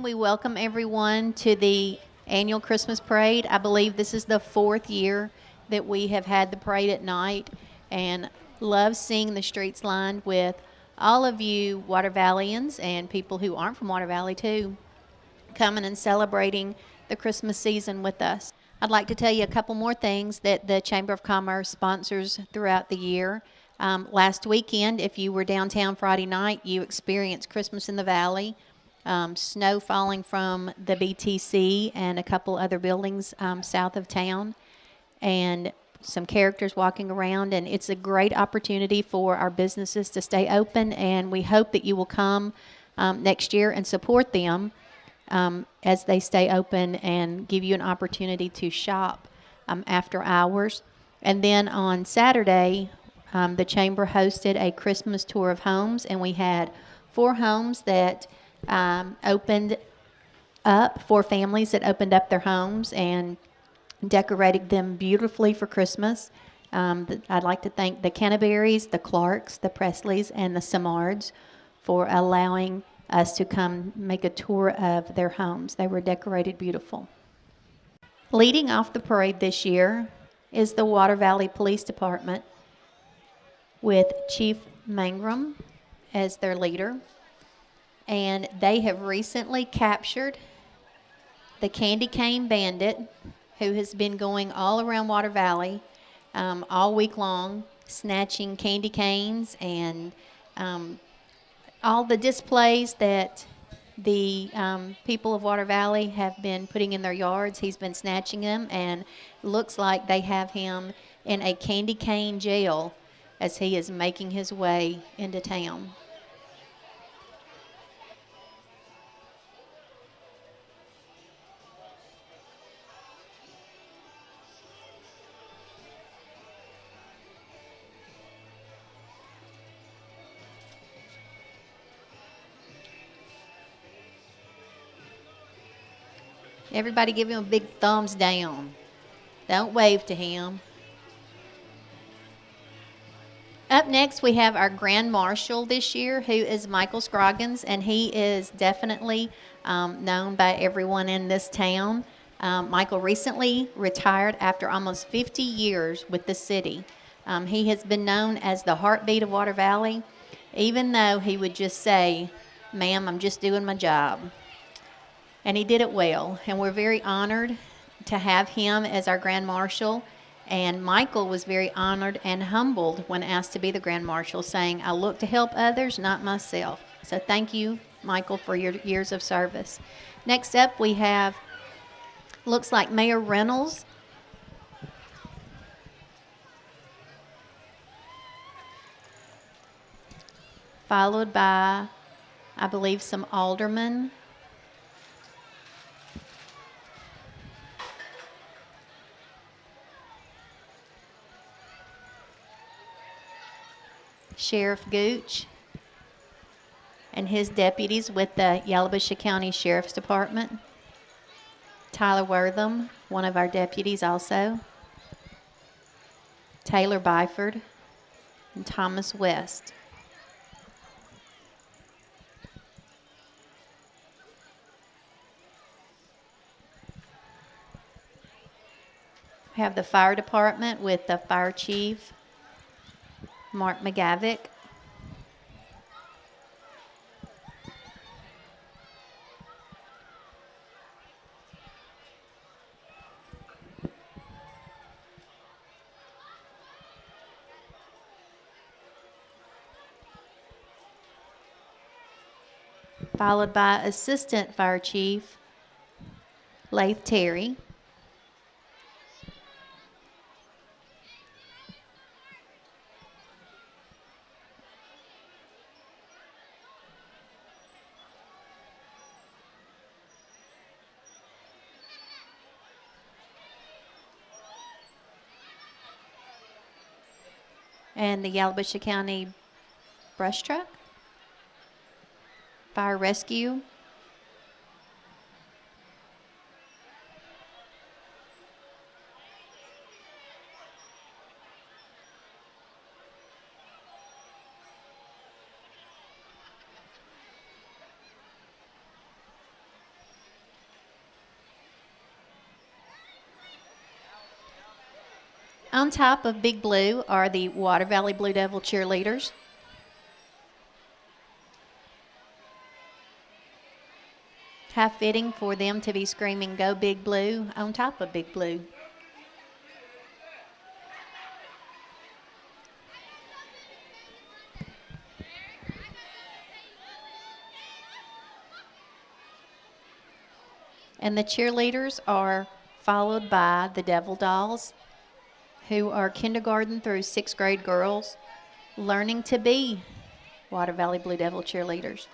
We welcome everyone to the annual Christmas parade. I believe this is the fourth year that we have had the parade at night and love seeing the streets lined with all of you Water Valleyans and people who aren't from Water Valley too coming and celebrating the Christmas season with us. I'd like to tell you a couple more things that the Chamber of Commerce sponsors throughout the year. Last weekend, if you were downtown Friday night, you experienced Christmas in the Valley, snow falling from the BTC and a couple other buildings south of town, and some characters walking around. And it's a great opportunity for our businesses to stay open, and we hope that you will come next year and support them as they stay open and give you an opportunity to shop after hours. And then on Saturday, the Chamber hosted a Christmas tour of homes, and we had four homes that opened up, four families that opened up their homes and decorated them beautifully for Christmas. I'd like to thank the Canterburys, the Clarks, the Presleys, and the Samards for allowing us to come make a tour of their homes. They were decorated beautiful. Leading off the parade this year is the Water Valley Police Department with Chief Mangrum as their leader. And they have recently captured the Candy Cane Bandit, who has been going all around Water Valley all week long, snatching candy canes and all the displays that the people of Water Valley have been putting in their yards. He's been snatching them, and looks like they have him in a candy cane jail as he is making his way into town. Everybody give him a big thumbs down. Don't wave to him. Up next, we have our Grand Marshal this year, who is Michael Scroggins, and he is definitely known by everyone in this town. Michael recently retired after almost 50 years with the city. He has been known as the heartbeat of Water Valley, even though he would just say, "Ma'am, I'm just doing my job." And he did it well, and we're very honored to have him as our Grand Marshal. And Michael was very honored and humbled when asked to be the Grand Marshal, saying, "I look to help others, not myself." So thank you, Michael, for your years of service. Next up, we have, looks like Mayor Reynolds, followed by, I believe, some aldermen. Sheriff Gooch and his deputies with the Yalobusha County Sheriff's Department. Tyler Wortham, one of our deputies also. Taylor Byford and Thomas West. We have the fire department with the fire chief, Mark McGavick. Followed by Assistant Fire Chief Lath Terry. And the Yalobusha County Brush Truck, Fire Rescue. On top of Big Blue are the Water Valley Blue Devil cheerleaders. How fitting for them to be screaming, "Go Big Blue," on top of Big Blue. And the cheerleaders are followed by the Devil Dolls, who are kindergarten through sixth grade girls learning to be Water Valley Blue Devil cheerleaders.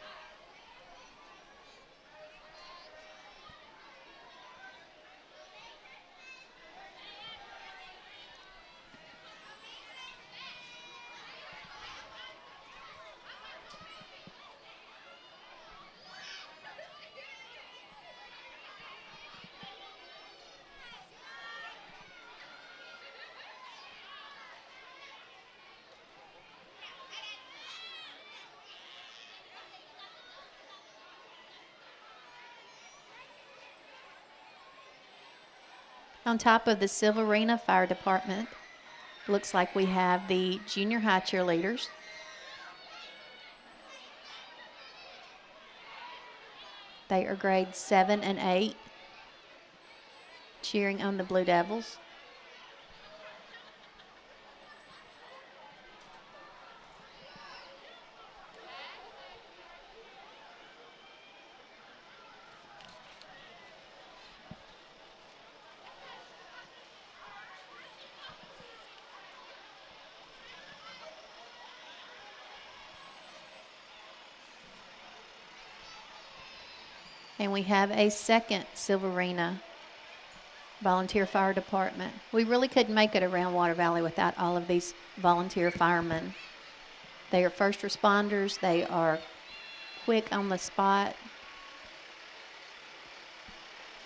On top of the Silverina Fire Department, looks like we have the junior high cheerleaders. They are grades 7 and 8, cheering on the Blue Devils. And we have a second Silverina volunteer fire department. We really couldn't make it around Water Valley without all of these volunteer firemen. They are first responders. They are quick on the spot.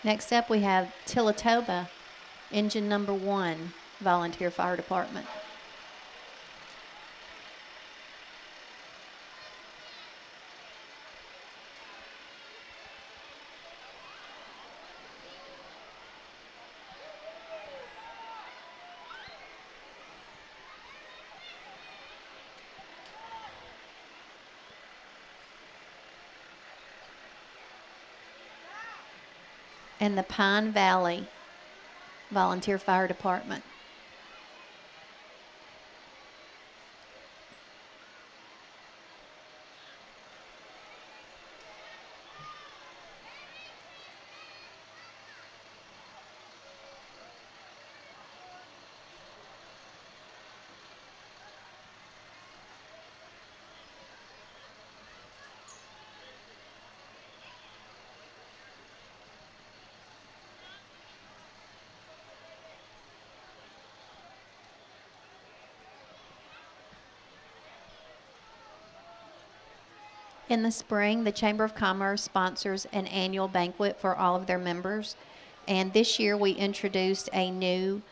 Next up, we have Tillatoba, Engine Number 1 volunteer fire department. And the Pine Valley Volunteer Fire Department. In the spring, the Chamber of Commerce sponsors an annual banquet for all of their members. And this year we introduced a new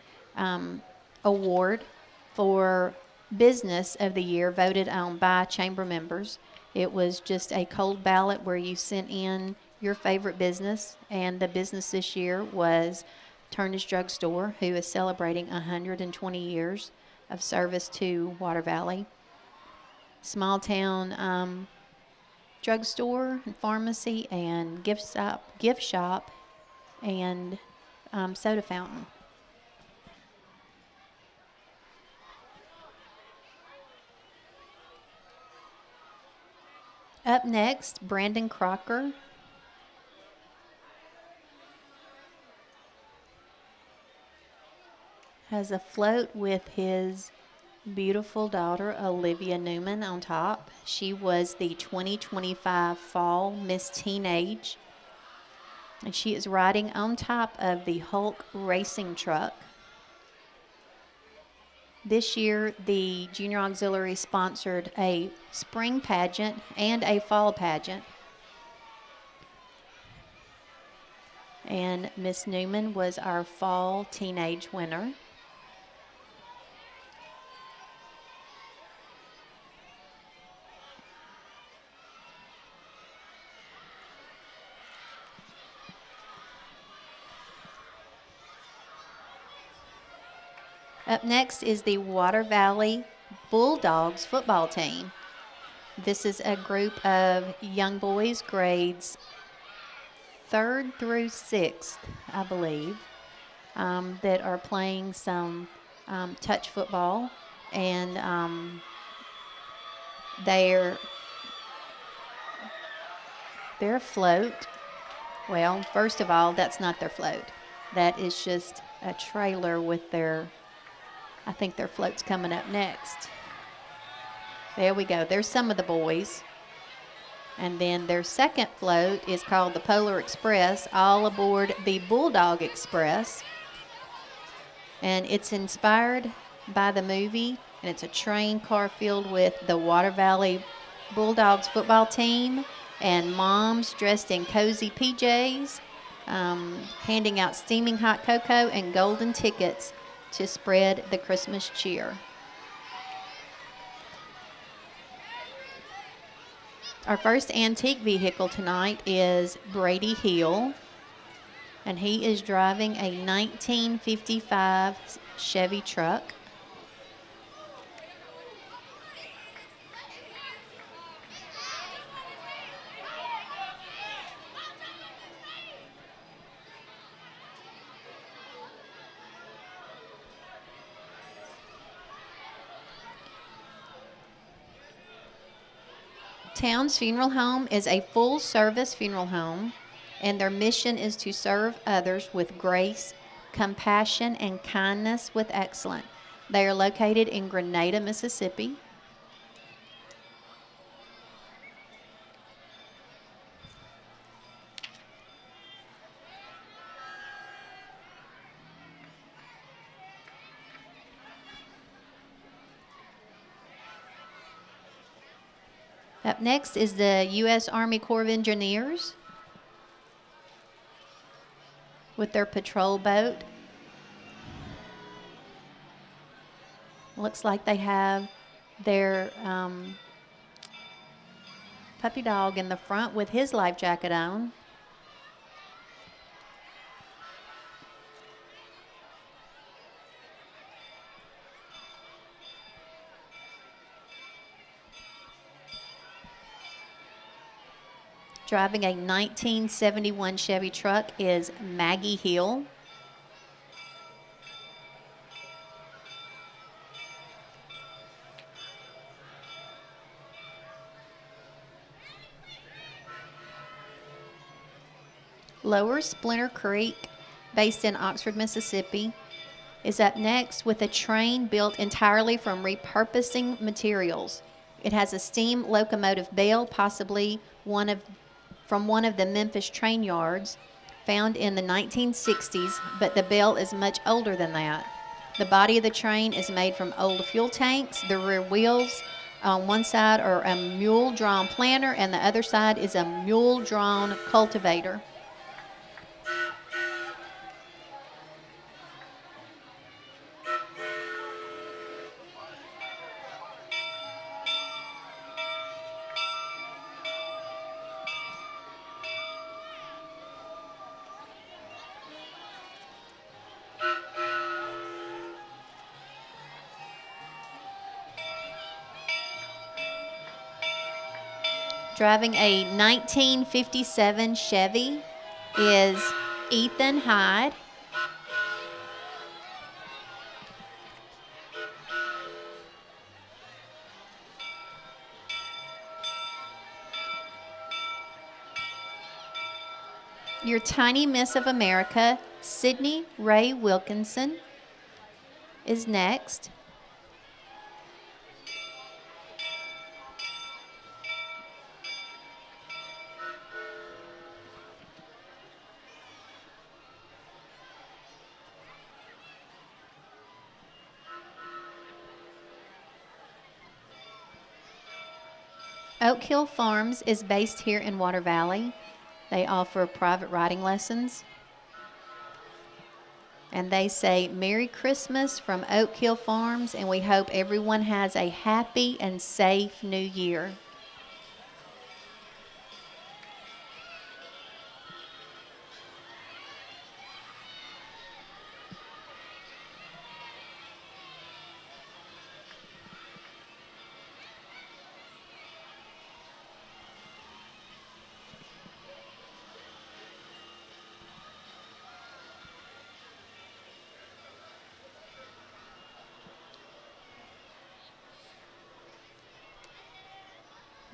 award for Business of the Year voted on by chamber members. It was just a cold ballot where you sent in your favorite business, and the business this year was Turnage Drugstore, who is celebrating 120 years of service to Water Valley. Small town drugstore and pharmacy and gift shop and soda fountain. Up next, Brandon Crocker has a float with his beautiful daughter, Olivia Newman, on top. She was the 2025 Fall Miss Teenage, and she is riding on top of the Hulk racing truck. This year, the Junior Auxiliary sponsored a spring pageant and a fall pageant. And Miss Newman was our fall teenage winner. Up next is the Water Valley Bulldogs football team. This is a group of young boys, grades 3rd through 6th, I believe, that are playing some touch football. And their their float, well, first of all, that's not their float. That is just a trailer with their, I think their float's coming up next. There we go. There's some of the boys. And then their second float is called the Polar Express, all aboard the Bulldog Express. And it's inspired by the movie, and it's a train car filled with the Water Valley Bulldogs football team and moms dressed in cozy PJs, handing out steaming hot cocoa and golden tickets to spread the Christmas cheer. Our first antique vehicle tonight is Brady Hill, and he is driving a 1955 Chevy truck. Towns Funeral Home is a full-service funeral home, and their mission is to serve others with grace, compassion, and kindness with excellence. They are located in Grenada, Mississippi. Up next is the U.S. Army Corps of Engineers with their patrol boat. Looks like they have their puppy dog in the front with his life jacket on. Driving a 1971 Chevy truck is Maggie Hill. Lower Splinter Creek, based in Oxford, Mississippi, is up next with a train built entirely from repurposing materials. It has a steam locomotive bell, possibly from one of the Memphis train yards, found in the 1960s, but the bell is much older than that. The body of the train is made from old fuel tanks. The rear wheels on one side are a mule-drawn planter, and the other side is a mule-drawn cultivator. Driving a 1957 Chevy is Ethan Hyde. Your Tiny Miss of America, Sydney Ray Wilkinson, is next. Oak Hill Farms is based here in Water Valley. They offer private riding lessons. And they say, Merry Christmas from Oak Hill Farms, and we hope everyone has a happy and safe new year.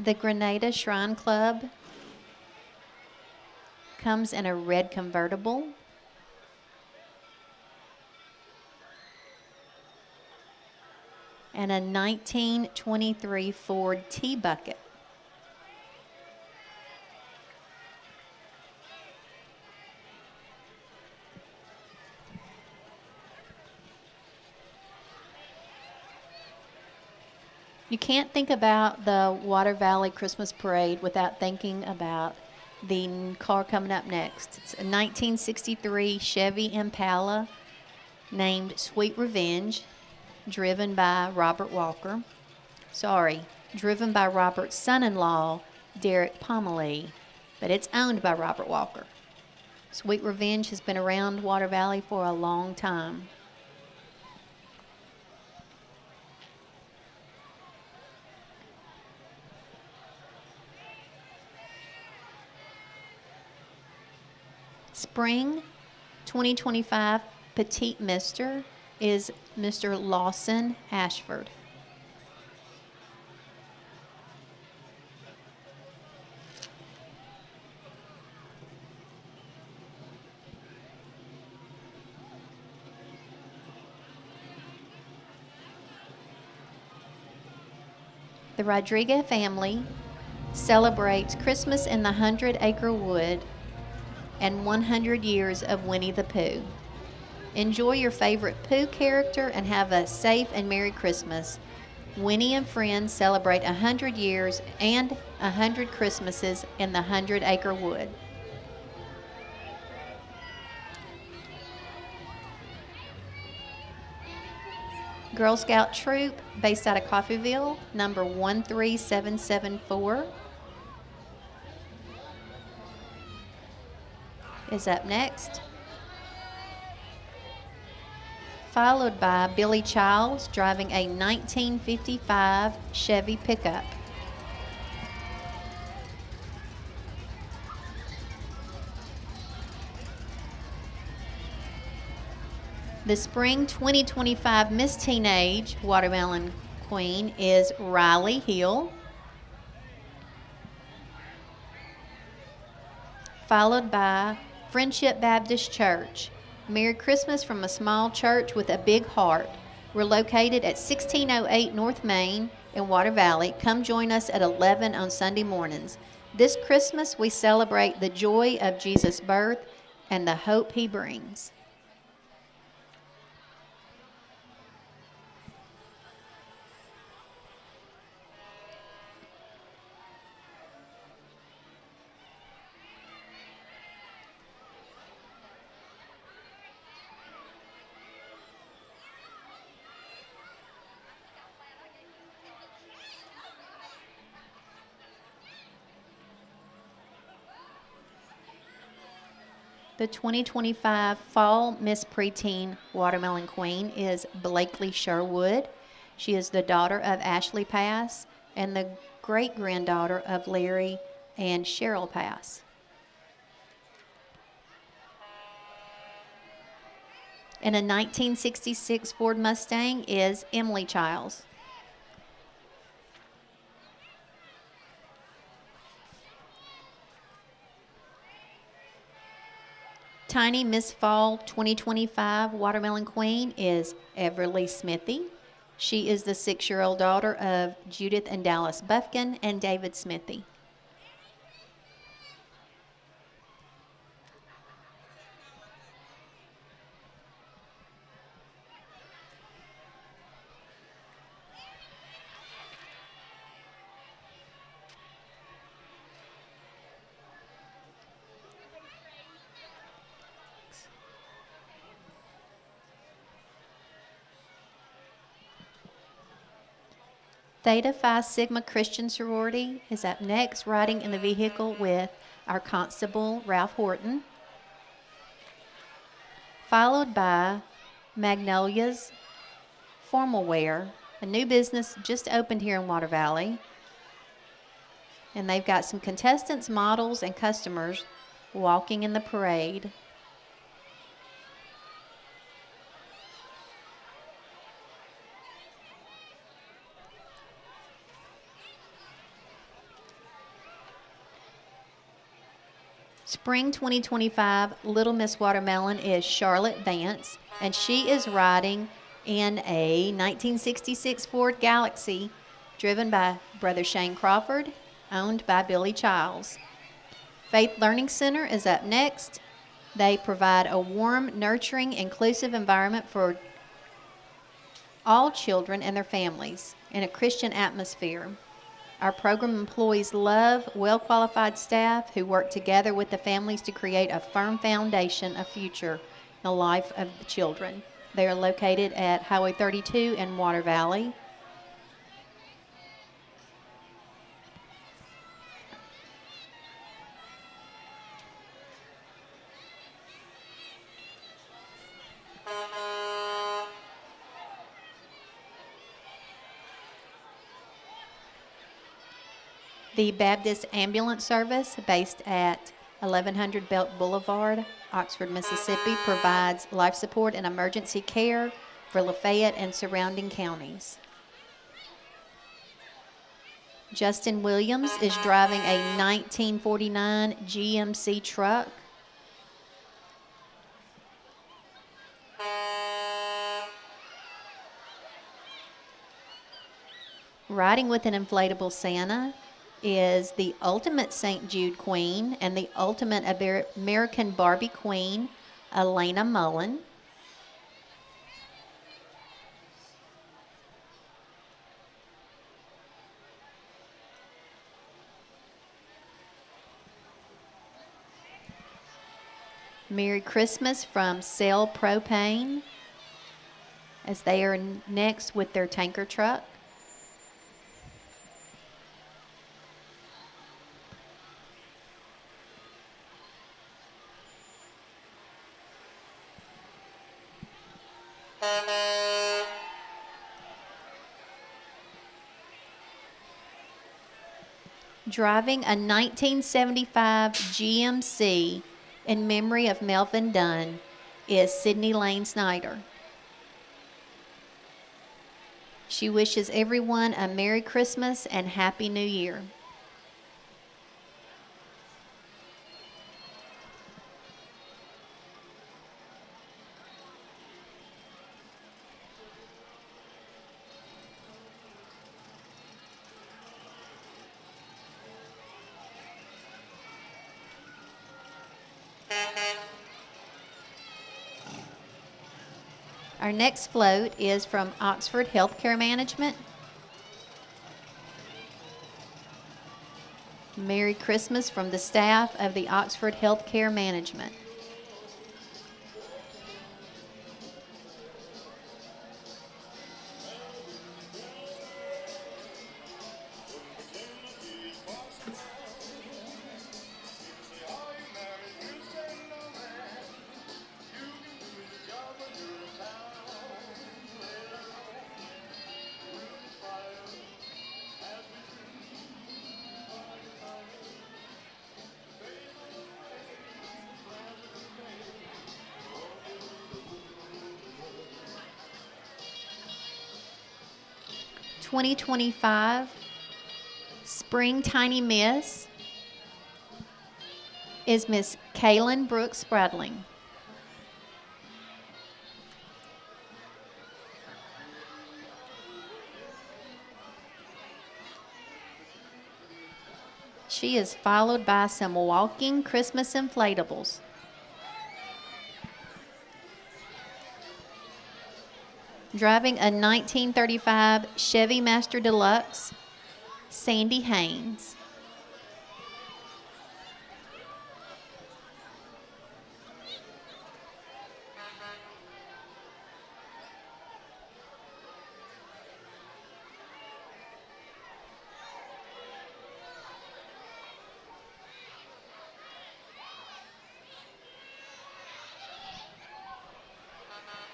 The Grenada Shrine Club comes in a red convertible. And a 1923 Ford T-Bucket. You can't think about the Water Valley Christmas Parade without thinking about the car coming up next. It's a 1963 Chevy Impala named Sweet Revenge, driven by Robert Walker. Driven by Robert's son-in-law, Derek Pomeroy, but it's owned by Robert Walker. Sweet Revenge has been around Water Valley for a long time. Spring 2025 Petite Mister is Mr. Lawson Ashford. The Rodriguez family celebrates Christmas in the 100-Acre Wood and 100 years of Winnie the Pooh. Enjoy your favorite Pooh character and have a safe and Merry Christmas. Winnie and friends celebrate 100 years and 100 Christmases in the 100-Acre Wood. Girl Scout Troop, based out of Coffeyville, number 13774, is up next. Followed by Billy Childs driving a 1955 Chevy pickup. The Spring 2025 Miss Teenage Watermelon Queen is Riley Hill. Followed by Friendship Baptist Church. Merry Christmas from a small church with a big heart. We're located at 1608 North Main in Water Valley. Come join us at 11 on Sunday mornings. This Christmas we celebrate the joy of Jesus' birth and the hope he brings. The 2025 Fall Miss Preteen Watermelon Queen is Blakely Sherwood. She is the daughter of Ashley Pass and the great-granddaughter of Larry and Cheryl Pass. And a 1966 Ford Mustang is Emily Childs. Tiny Miss Fall 2025 Watermelon Queen is Everly Smithy. She is the 6-year-old daughter of Judith and Dallas Buffkin and David Smithy. Theta Phi Sigma Christian Sorority is up next, riding in the vehicle with our Constable Ralph Horton. Followed by Magnolia's Formal Wear, a new business just opened here in Water Valley. And they've got some contestants, models, and customers walking in the parade. Spring 2025 Little Miss Watermelon is Charlotte Vance, and she is riding in a 1966 Ford Galaxy driven by Brother Shane Crawford, owned by Billy Childs. Faith Learning Center is up next. They provide a warm, nurturing, inclusive environment for all children and their families in a Christian atmosphere. Our program employs love, well-qualified staff who work together with the families to create a firm foundation of future in the life of the children. They are located at Highway 32 in Water Valley. The Baptist Ambulance Service, based at 1100 Belt Boulevard, Oxford, Mississippi, provides life support and emergency care for Lafayette and surrounding counties. Justin Williams is driving a 1949 GMC truck. Riding with an inflatable Santa is the ultimate St. Jude Queen and the ultimate American Barbie Queen, Elena Mullen. Merry Christmas from Cell Propane, as they are next with their tanker truck. Driving a 1975 GMC in memory of Melvin Dunn is Sydney Lane Snyder. She wishes everyone a Merry Christmas and Happy New Year. Our next float is from Oxford Healthcare Management. Merry Christmas from the staff of the Oxford Healthcare Management. (2025) Spring Tiny Miss is Miss Kaylin Brooks Spradling. She is followed by some walking Christmas inflatables. Driving a 1935 Chevy Master Deluxe, Sandy Haynes.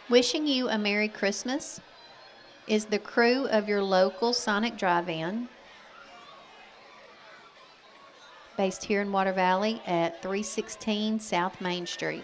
Wishing you a Merry Christmas is the crew of your local Sonic Drive-In, based here in Water Valley at 316 South Main Street.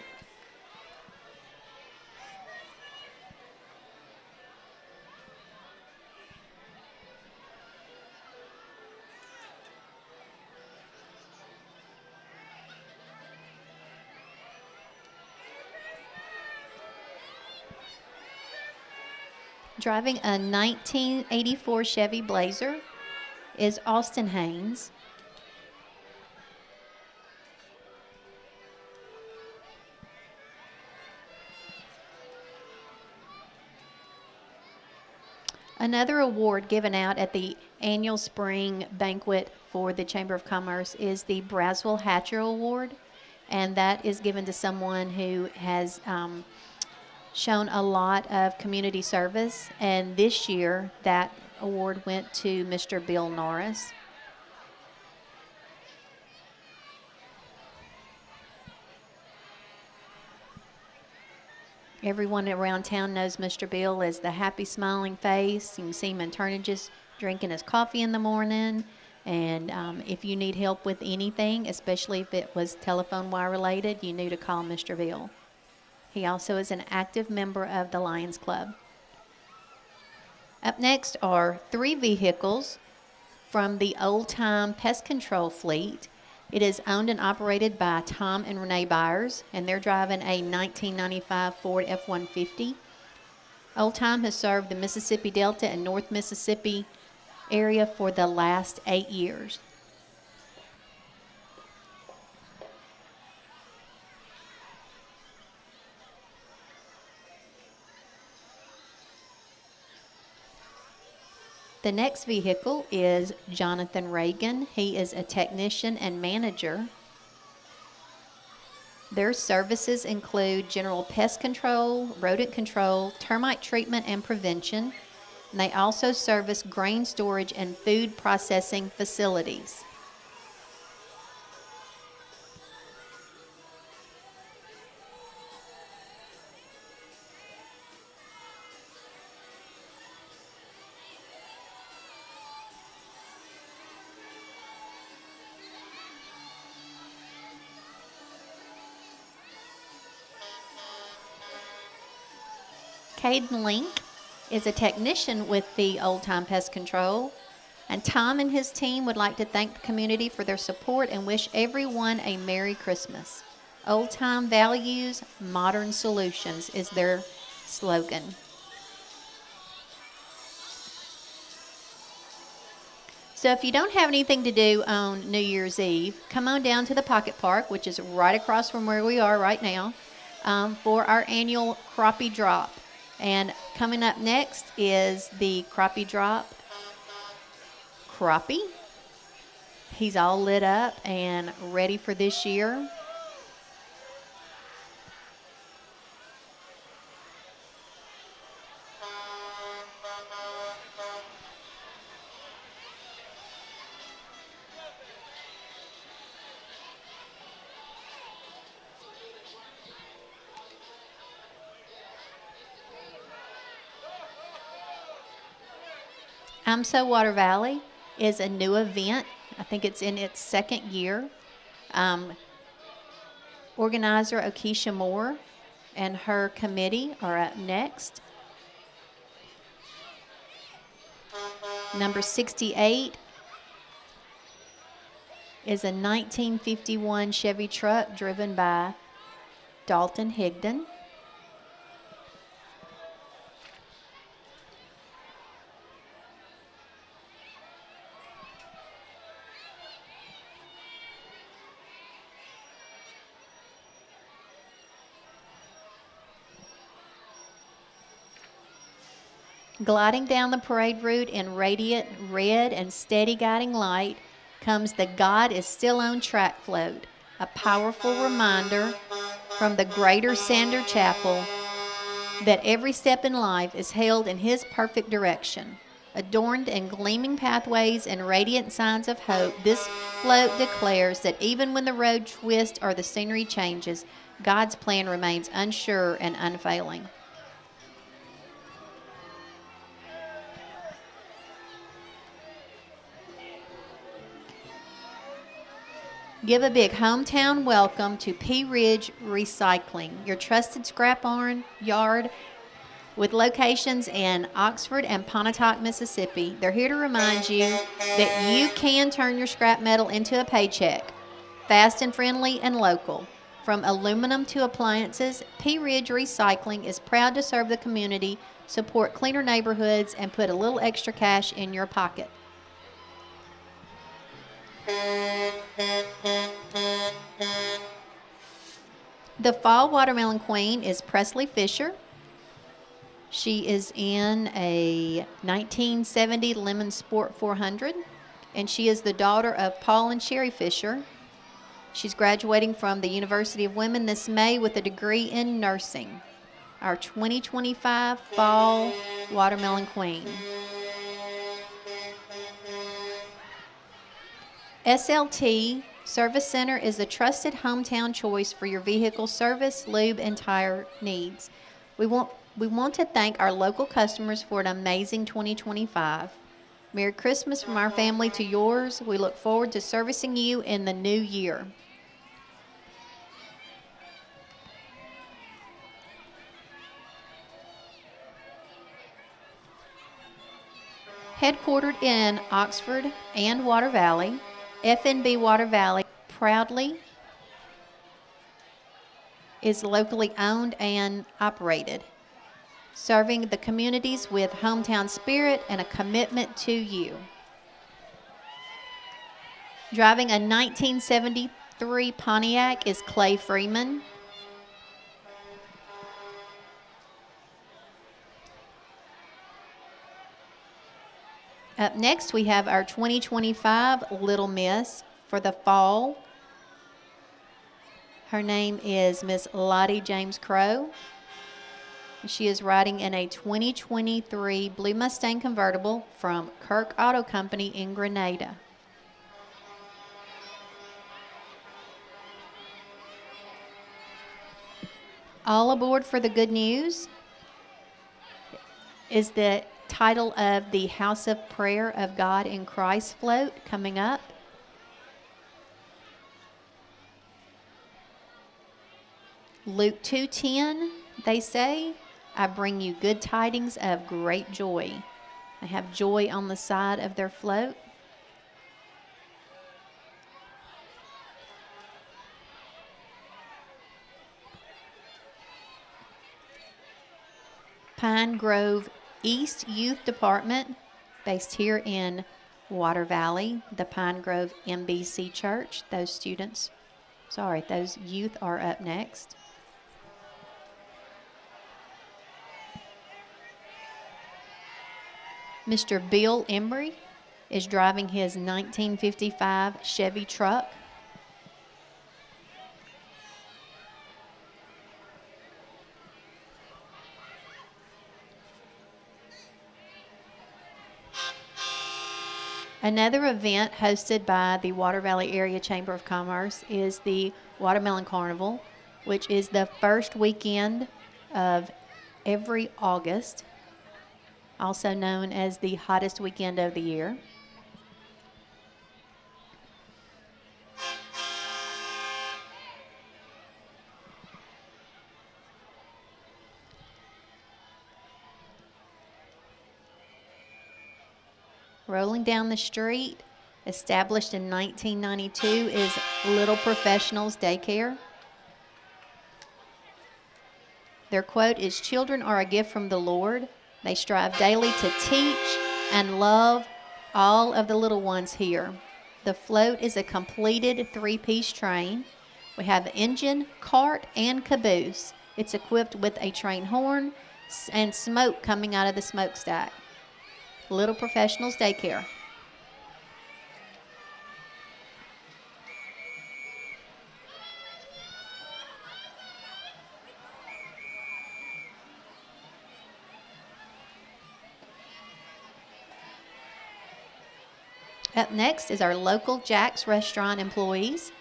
Driving a 1984 Chevy Blazer is Austin Haynes. Another award given out at the annual spring banquet for the Chamber of Commerce is the Braswell Hatcher Award, and that is given to someone who has shown a lot of community service. And this year, that award went to Mr. Bill Norris. Everyone around town knows Mr. Bill as the happy, smiling face. You can see him in Turnages drinking his coffee in the morning. And if you need help with anything, especially if it was telephone wire related, you knew to call Mr. Bill. He also is an active member of the Lions Club. Up next are 3 vehicles from the Old Time Pest Control Fleet. It is owned and operated by Tom and Renee Byers, and they're driving a 1995 Ford F-150. Old Time has served the Mississippi Delta and North Mississippi area for the last 8 years. The next vehicle is Jonathan Reagan. He is a technician and manager. Their services include general pest control, rodent control, termite treatment and prevention. And they also service grain storage and food processing facilities. Caden Link is a technician with the Old Time Pest Control. And Tom and his team would like to thank the community for their support and wish everyone a Merry Christmas. Old Time Values, Modern Solutions is their slogan. So if you don't have anything to do on New Year's Eve, come on down to the Pocket Park, which is right across from where we are right now, for our annual crappie drop. And coming up next is the crappie drop. Crappie. He's all lit up and ready for this year. I'm So Water Valley is a new event. I think it's in its 2nd year. Organizer Okesha Moore and her committee are up next. Number 68 is a 1951 Chevy truck driven by Dalton Higdon. Gliding down the parade route in radiant red and steady guiding light comes the God is Still on Track float, a powerful reminder from the Greater Sander Chapel that every step in life is held in His perfect direction. Adorned in gleaming pathways and radiant signs of hope, this float declares that even when the road twists or the scenery changes, God's plan remains unsure and unfailing. Give a big hometown welcome to Pea Ridge Recycling, your trusted scrap iron yard with locations in Oxford and Pontotoc, Mississippi. They're here to remind you that you can turn your scrap metal into a paycheck, fast and friendly and local. From aluminum to appliances, Pea Ridge Recycling is proud to serve the community, support cleaner neighborhoods, and put a little extra cash in your pocket. The Fall Watermelon Queen is Presley Fisher. She is in a 1970 Lemon Sport 400, and she is the daughter of Paul and Sherry Fisher. She's graduating from the University of Women this May with a degree in nursing. Our 2025 Fall Watermelon Queen. SLT Service Center is a trusted hometown choice for your vehicle service, lube, and tire needs. We want to thank our local customers for an amazing 2025. Merry Christmas from our family to yours. We look forward to servicing you in the new year. Headquartered in Oxford and Water Valley, FNB Water Valley proudly is locally owned and operated, serving the communities with hometown spirit and a commitment to you. Driving a 1973 Pontiac is Clay Freeman. Up next, we have our 2025 Little Miss for the fall. Her name is Miss Lottie James Crow. She is riding in a 2023 Blue Mustang convertible from Kirk Auto Company in Grenada. All aboard for the good news is the title of the House of Prayer of God in Christ float coming up. Luke 2:10, they say, I bring you good tidings of great joy. They have joy on the side of their float. Pine Grove East Youth Department, based here in Water Valley, the Pine Grove MBC Church. Those youth are up next. Mr. Bill Embry is driving his 1955 Chevy truck. Another event hosted by the Water Valley Area Chamber of Commerce is the Watermelon Carnival, which is the first weekend of every August, also known as the hottest weekend of the year. Rolling down the street, established in 1992, is Little Professionals Daycare. Their quote is, "Children are a gift from the Lord. They strive daily to teach and love all of the little ones here." The float is a completed 3-piece train. We have engine, cart, and caboose. It's equipped with a train horn and smoke coming out of the smokestack. Little Professionals Daycare. Up next is our local Jack's Restaurant employees.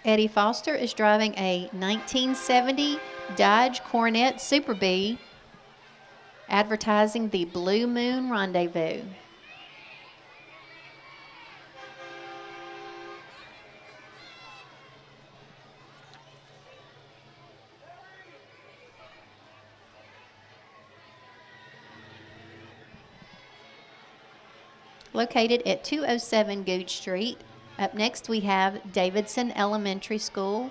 Eddie Foster is driving a 1970 Dodge Coronet Super Bee, advertising the Blue Moon Rendezvous. located at 207 Gooch Street. Up next, we have Davidson Elementary School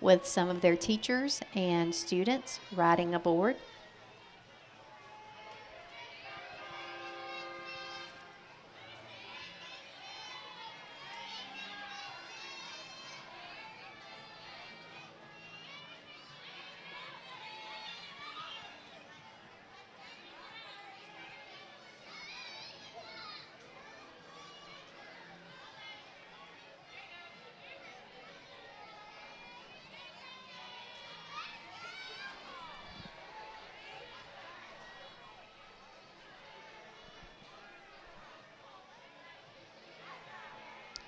with some of their teachers and students riding aboard.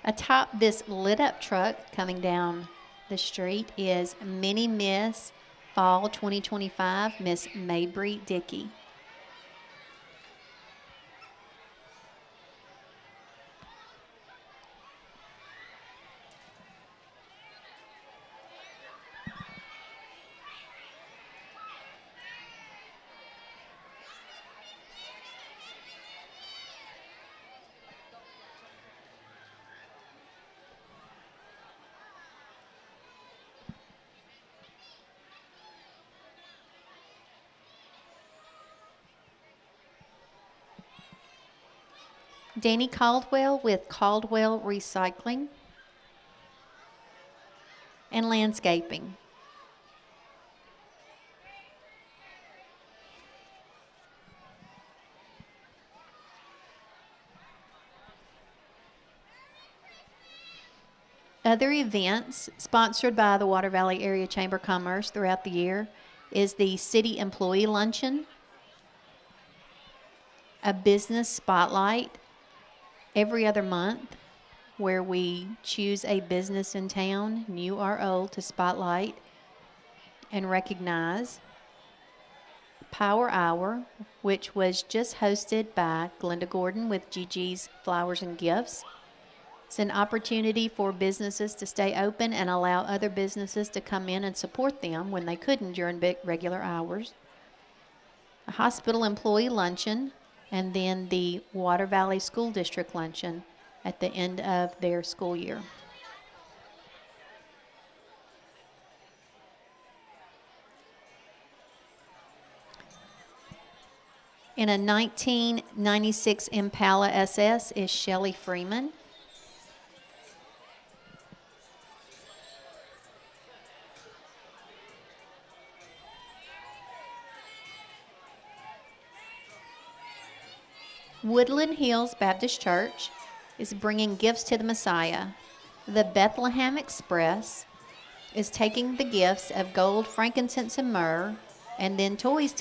Atop this lit up truck coming down the street is Mini Miss Fall 2025, Miss Mabry Dickey. Danny Caldwell with Caldwell Recycling and Landscaping. Other events sponsored by the Water Valley Area Chamber of Commerce throughout the year is the City Employee Luncheon, a business spotlight every other month where we choose a business in town, new or old, to spotlight and recognize. Power Hour, which was just hosted by Glenda Gordon with Gigi's Flowers and Gifts. It's an opportunity for businesses to stay open and allow other businesses to come in and support them when they couldn't during regular hours. A hospital employee luncheon, and then the Water Valley School District luncheon at the end of their school year. In a 1996 Impala SS is Shelley Freeman. Woodland Hills Baptist Church is bringing gifts to the Messiah. The Bethlehem Express is taking the gifts of gold, frankincense, and myrrh, and then toys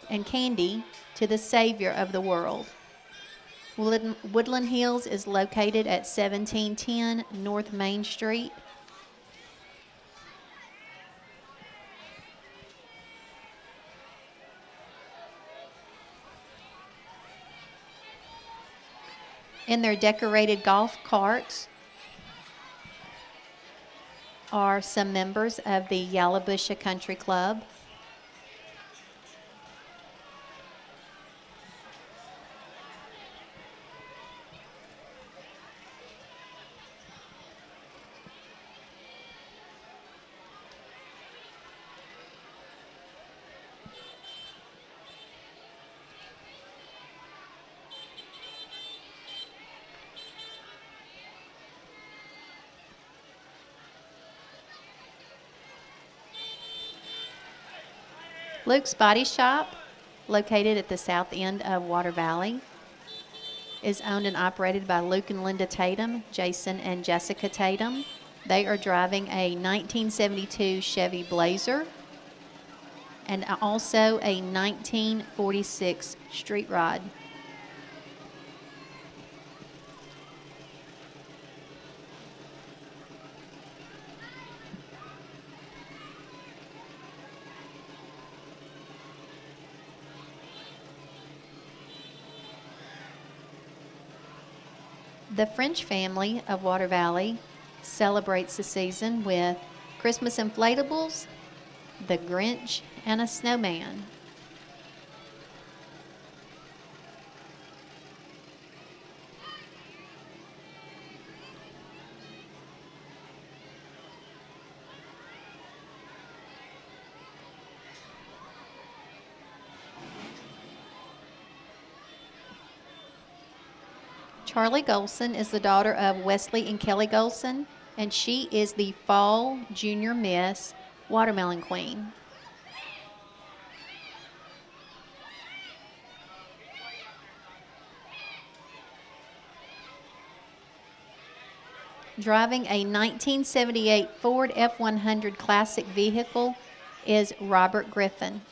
and candy to the Savior of the world. Woodland Hills is located at 1710 North Main Street. In their decorated golf carts are some members of the Yalobusha Country Club. Luke's Body Shop, located at the south end of Water Valley, is owned and operated by Luke and Linda Tatum, Jason and Jessica Tatum. They are driving a 1972 Chevy Blazer and also a 1946 Street Rod. The French family of Water Valley celebrates the season with Christmas inflatables, the Grinch, and a snowman. Charlie Golson is the daughter of Wesley and Kelly Golson, and she is the Fall Junior Miss Watermelon Queen. Driving a 1978 Ford F-100 Classic vehicle is Robert Griffin.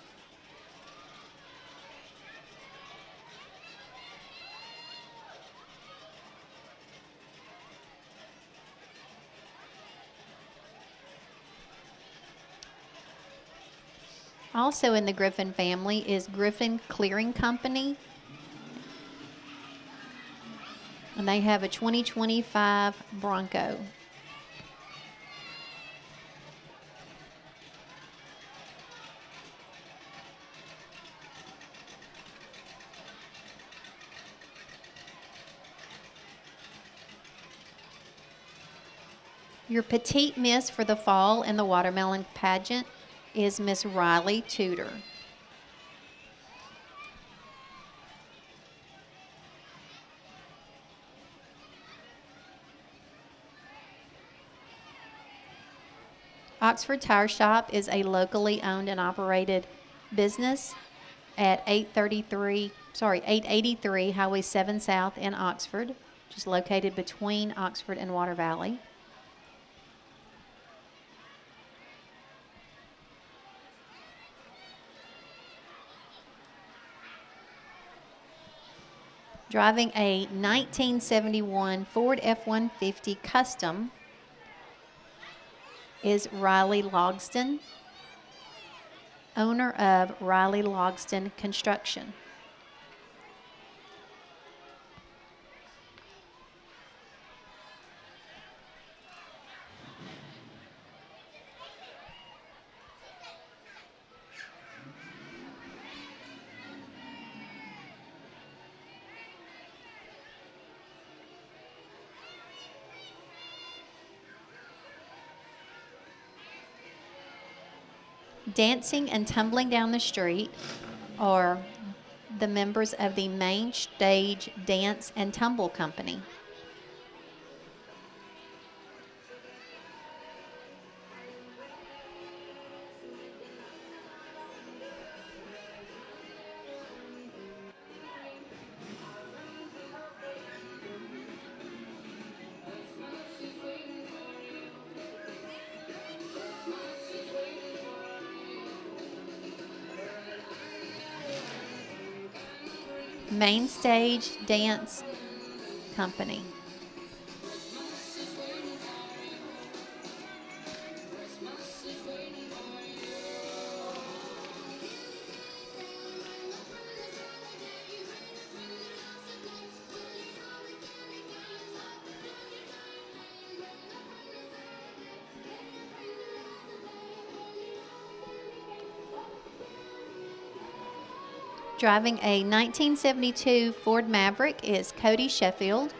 Also in the Griffin family is Griffin Clearing Company, and they have a 2025 Bronco. Your petite miss for the fall in the watermelon pageant is Miss Riley Tudor. Oxford Tire Shop is a locally owned and operated business at 883 Highway 7 South in Oxford, which is located between Oxford and Water Valley. Driving a 1971 Ford F-150 Custom is Riley Logston, owner of Riley Logston Construction. Dancing and tumbling down the street are the members of the Main Stage Dance and Tumble Company. Main Stage Dance Company. Driving a 1972 Ford Maverick is Cody Sheffield.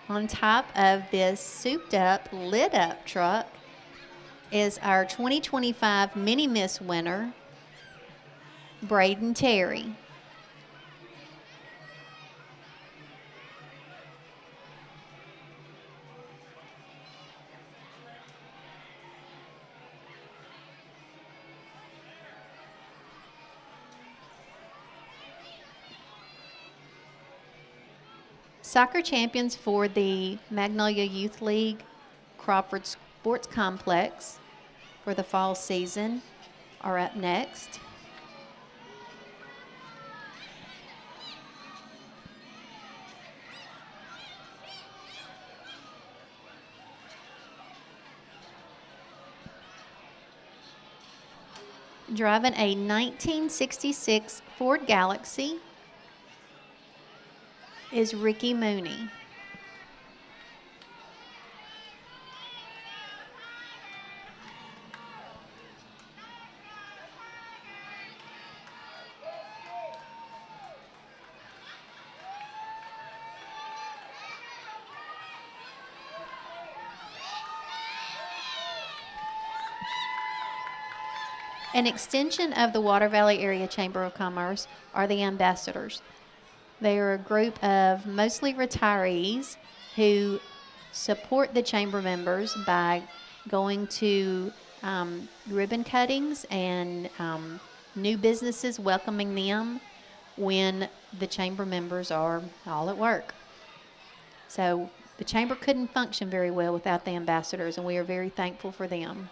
On top of this souped up, lit up truck is our 2025 Mini Miss winner, Braden Terry. Soccer champions for the Magnolia Youth League Crawford Sports Complex for the fall season are up next. Driving a 1966 Ford Galaxy is Ricky Mooney. An extension of the Water Valley Area Chamber of Commerce are the ambassadors. They are a group of mostly retirees who support the chamber members by going to ribbon cuttings and new businesses, welcoming them when the chamber members are all at work. So the chamber couldn't function very well without the ambassadors, and we are very thankful for them.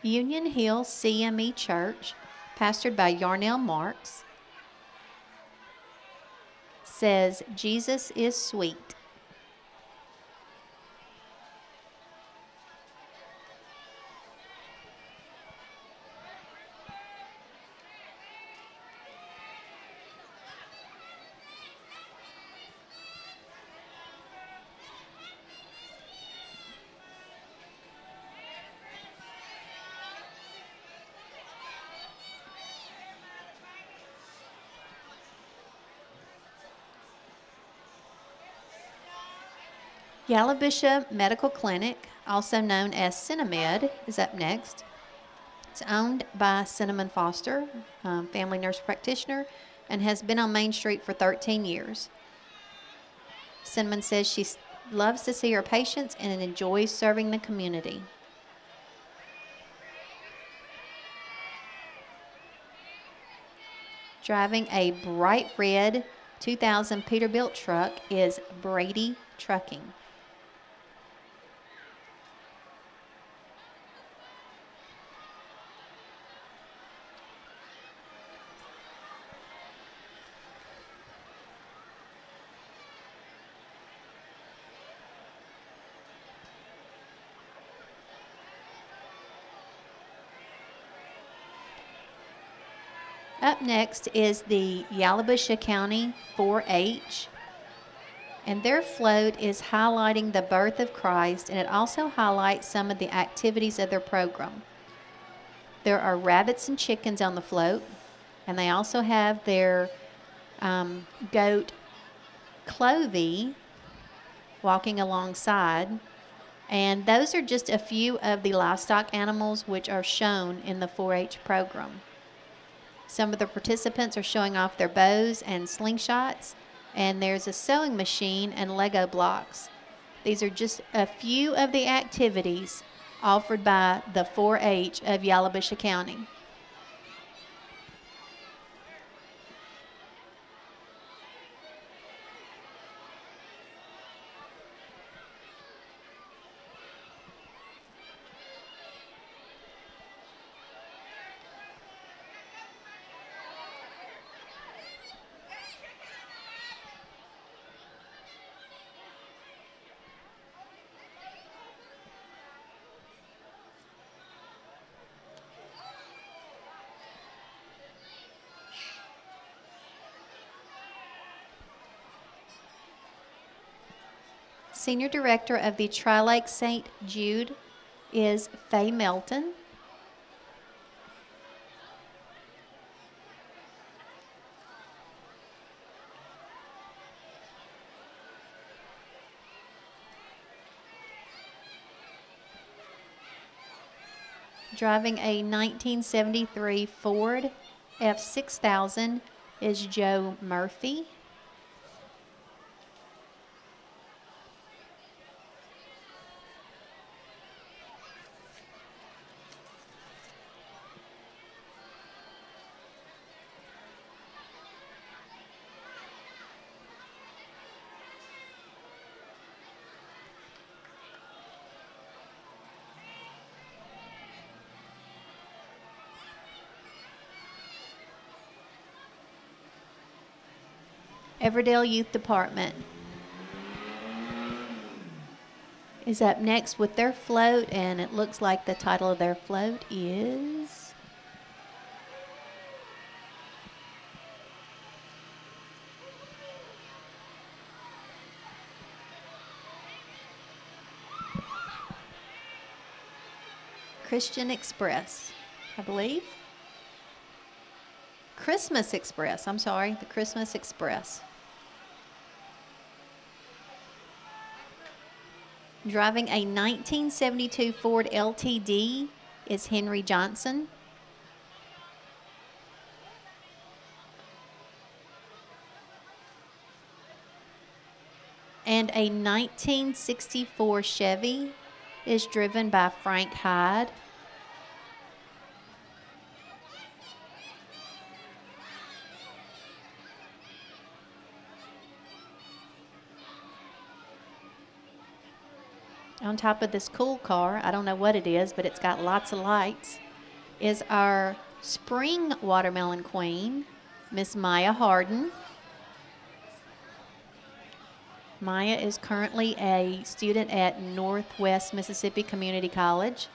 Union Hill CME Church, pastored by Yarnell Marks, says, Jesus is sweet. Yalobusha Medical Clinic, also known as Cinemed, is up next. It's owned by Cinnamon Foster, family nurse practitioner, and has been on Main Street for 13 years. Cinnamon says she loves to see her patients and enjoys serving the community. Driving a bright red 2000 Peterbilt truck is Brady Trucking. Up next is the Yalobusha County 4-H, and their float is highlighting the birth of Christ, and it also highlights some of the activities of their program. There are rabbits and chickens on the float, and they also have their goat Clovey walking alongside, and those are just a few of the livestock animals which are shown in the 4-H program. Some of the participants are showing off their bows and slingshots, and there's a sewing machine and Lego blocks. These are just a few of the activities offered by the 4-H of Yalobusha County. Senior Director of the Tri-Lake St. Jude is Faye Melton. Driving a 1973 Ford F6000 is Joe Murphy. Everdale Youth Department is up next with their float, and it looks like the title of their float is Christian Express, I believe. Christmas Express, I'm sorry, the Christmas Express. Driving a 1972 Ford LTD is Henry Johnson. And a 1964 Chevy is driven by Frank Hyde. On top of this cool car, I don't know what it is, but it's got lots of lights, is our spring watermelon queen, Miss Maya Harden. Maya is currently a student at Northwest Mississippi Community College.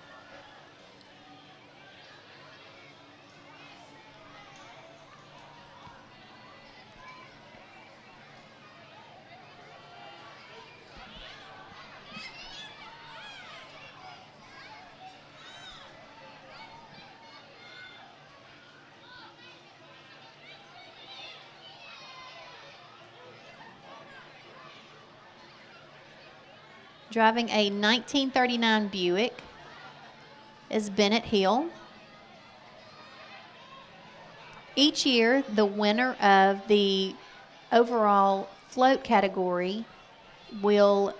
Driving a 1939 Buick is Bennett Hill. Each year, the winner of the overall float category will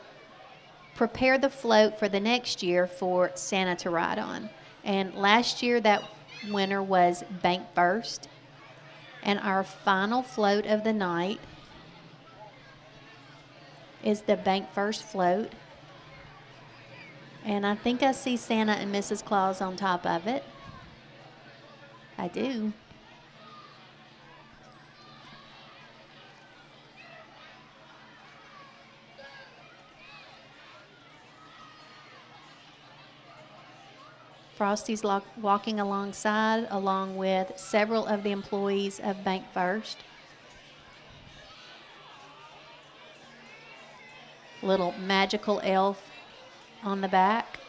prepare the float for the next year for Santa to ride on. And last year, that winner was Bank First. And our final float of the night is the Bank First float. And I think I see Santa and Mrs. Claus on top of it. I do. Frosty's walking alongside, along with several of the employees of Bank First. Little magical elf on the back.